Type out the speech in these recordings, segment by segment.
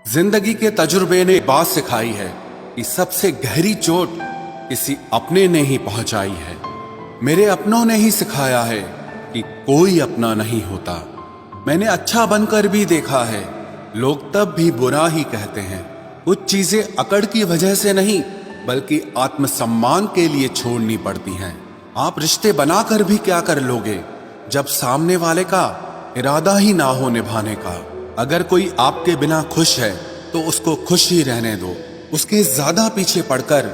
जिंदगी के तजुर्बे ने बात सिखाई है कि सबसे गहरी चोट किसी अपने ने ही पहुंचाई है। मेरे अपनों ने ही सिखाया है कि कोई अपना नहीं होता। मैंने अच्छा बनकर भी देखा है, लोग तब भी बुरा ही कहते हैं। कुछ चीजें अकड़ की वजह से नहीं बल्कि आत्मसम्मान के लिए छोड़नी पड़ती हैं। आप रिश्ते बनाकर भी क्या कर लोगे जब सामने वाले का इरादा ही ना हो निभाने का। अगर कोई आपके बिना खुश है तो उसको खुश ही रहने दो। उसके ज्यादा पीछे पड़कर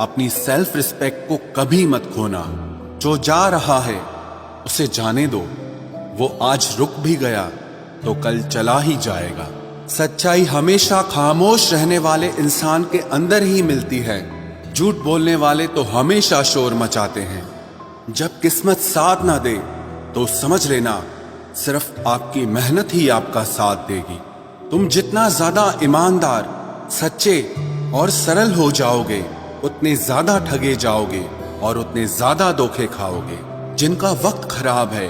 अपनी सेल्फ रिस्पेक्ट को कभी मत खोना। जो जा रहा है उसे जाने दो, वो आज रुक भी गया तो कल चला ही जाएगा। सच्चाई हमेशा खामोश रहने वाले इंसान के अंदर ही मिलती है। झूठ बोलने वाले तो हमेशा शोर मचाते हैं। जब किस्मत साथ ना दे तो समझ लेना सिर्फ आपकी मेहनत ही आपका साथ देगी। तुम जितना ज्यादा ईमानदार, सच्चे और सरल हो जाओगे उतने ज्यादा ठगे जाओगे और उतने ज्यादा धोखे खाओगे। जिनका वक्त खराब है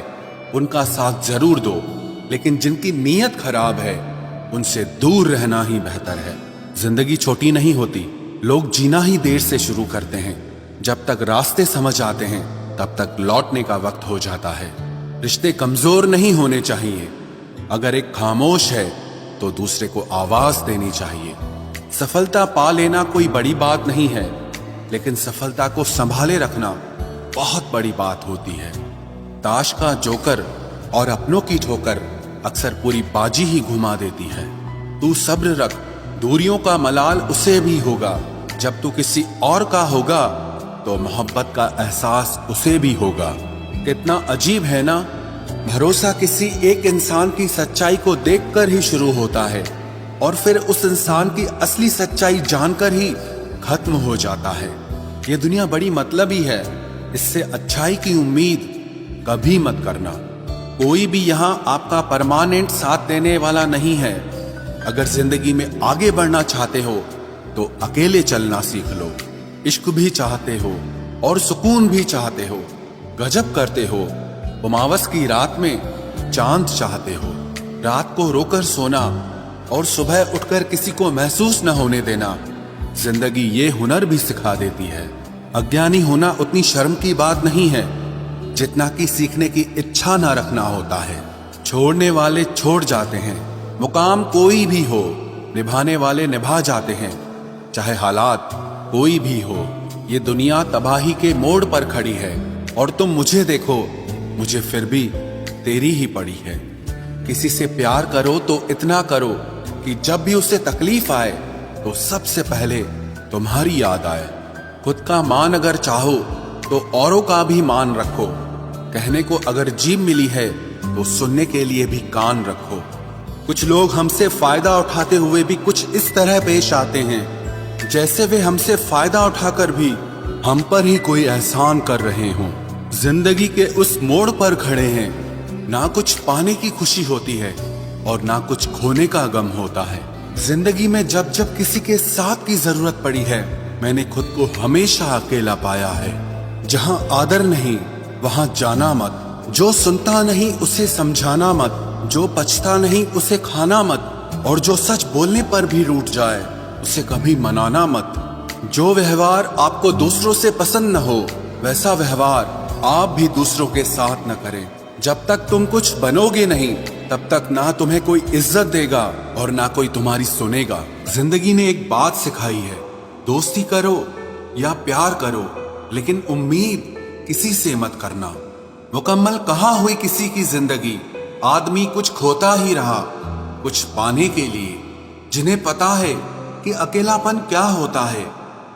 उनका साथ जरूर दो, लेकिन जिनकी नीयत खराब है उनसे दूर रहना ही बेहतर है। जिंदगी छोटी नहीं होती, लोग जीना ही देर से शुरू करते हैं। जब तक रास्ते समझ आते हैं तब तक लौटने का वक्त हो जाता है। रिश्ते कमजोर नहीं होने चाहिए। अगर एक खामोश है तो दूसरे को आवाज देनी चाहिए। सफलता पा लेना कोई बड़ी बात नहीं है, लेकिन सफलता को संभाले रखना बहुत बड़ी बात होती है। ताश का जोकर और अपनों की ठोकर अक्सर पूरी बाजी ही घुमा देती है। तू सब्र रख, दूरियों का मलाल उसे भी होगा। जब तू किसी और का होगा तो मोहब्बत का एहसास उसे भी होगा। कितना अजीब है ना, भरोसा किसी एक इंसान की सच्चाई को देखकर ही शुरू होता है और फिर उस इंसान की असली सच्चाई जानकर ही खत्म हो जाता है। ये दुनिया बड़ी मतलबी है, इससे अच्छाई की उम्मीद कभी मत करना। कोई भी यहाँ आपका परमानेंट साथ देने वाला नहीं है। अगर जिंदगी में आगे बढ़ना चाहते हो तो अकेले चलना सीख लो। इश्क भी चाहते हो और सुकून भी चाहते हो, गजब करते हो। उमावस की रात में चांद चाहते हो। रात को रोकर सोना और सुबह उठकर किसी को महसूस न होने देना, जिंदगी ये हुनर भी सिखा देती है। अज्ञानी होना उतनी शर्म की बात नहीं है जितना कि सीखने की इच्छा न रखना होता है। छोड़ने वाले छोड़ जाते हैं, मुकाम कोई भी हो, निभाने वाले निभा जाते हैं। चाहे हालात कोई भी हो, ये दुनिया तबाही के मोड़ पर खड़ी है और तुम मुझे देखो, मुझे फिर भी तेरी ही पड़ी है। किसी से प्यार करो तो इतना करो कि जब भी उसे तकलीफ आए तो सबसे पहले तुम्हारी याद आए। खुद का मान अगर चाहो तो औरों का भी मान रखो। कहने को अगर जीभ मिली है तो सुनने के लिए भी कान रखो। कुछ लोग हमसे फायदा उठाते हुए भी कुछ इस तरह पेश आते हैं जैसे वे हमसे फायदा उठाकर भी हम पर ही कोई एहसान कर रहे हों। जिंदगी के उस मोड़ पर खड़े हैं, ना कुछ पाने की खुशी होती है और ना कुछ खोने का गम होता है। जिंदगी में जब जब किसी के साथ की जरूरत पड़ी है, मैंने खुद को हमेशा अकेला पाया है। जहां आदर नहीं वहां जाना मत, जो सुनता नहीं उसे समझाना मत, जो पछता नहीं उसे खाना मत, और जो सच बोलने पर भी रूठ जाए उसे कभी मनाना मत। जो व्यवहार आपको दूसरों से पसंद न हो वैसा व्यवहार आप भी दूसरों के साथ न करें। जब तक तुम कुछ बनोगे नहीं तब तक ना तुम्हें कोई इज्जत देगा और ना कोई तुम्हारी सुनेगा। जिंदगी ने एक बात सिखाई है, दोस्ती करो या प्यार करो, लेकिन उम्मीद किसी से मत करना। मुकम्मल कहाँ हुई किसी की जिंदगी, आदमी कुछ खोता ही रहा कुछ पाने के लिए। जिन्हें पता है कि अकेलापन क्या होता है,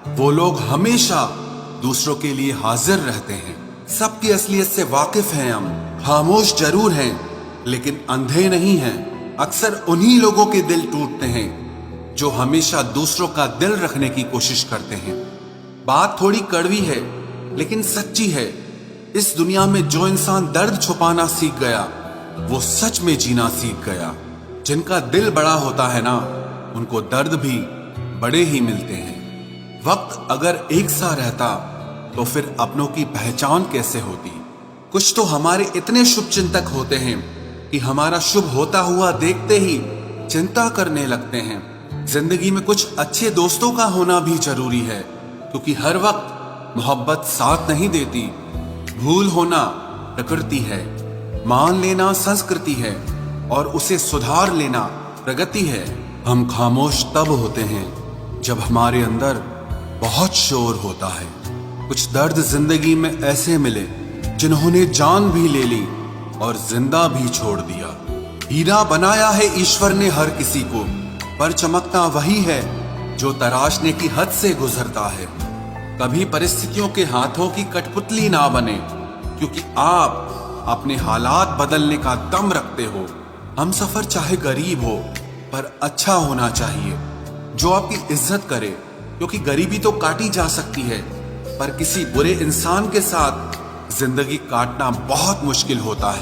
वो लोग हमेशा दूसरों के लिए हाजिर रहते हैं। सबकी असलियत से वाकिफ हैं हम, खामोश जरूर हैं लेकिन अंधे नहीं हैं। अक्सर उन्हीं लोगों के दिल टूटते हैं जो हमेशा दूसरों का दिल रखने की कोशिश करते हैं। बात थोड़ी कड़वी है लेकिन सच्ची है। इस दुनिया में जो इंसान दर्द छुपाना सीख गया वो सच में जीना सीख गया। जिनका दिल बड़ा होता है ना, उनको दर्द भी बड़े ही मिलते हैं। वक्त अगर एक सा रहता तो फिर अपनों की पहचान कैसे होती। कुछ तो हमारे इतने शुभ चिंतक होते हैं कि हमारा शुभ होता हुआ देखते ही चिंता करने लगते हैं। जिंदगी में कुछ अच्छे दोस्तों का होना भी जरूरी है, क्योंकि हर वक्त मोहब्बत साथ नहीं देती। भूल होना प्रकृति है, मान लेना संस्कृति है और उसे सुधार लेना प्रगति है। हम खामोश तब होते हैं जब हमारे अंदर बहुत शोर होता है। कुछ दर्द जिंदगी में ऐसे मिले जिन्होंने जान भी ले ली और जिंदा भी छोड़ दिया। हीरा बनाया है ईश्वर ने हर किसी को, पर चमकता वही है जो तराशने की हद से गुजरता है। कभी परिस्थितियों के हाथों की कठपुतली ना बने, क्योंकि आप अपने हालात बदलने का दम रखते हो। हम सफर चाहे गरीब हो पर अच्छा होना चाहिए, जो आपकी इज्जत करे, क्योंकि गरीबी तो काटी जा सकती है पर किसी बुरे इंसान के साथ जिंदगी काटना बहुत मुश्किल होता है।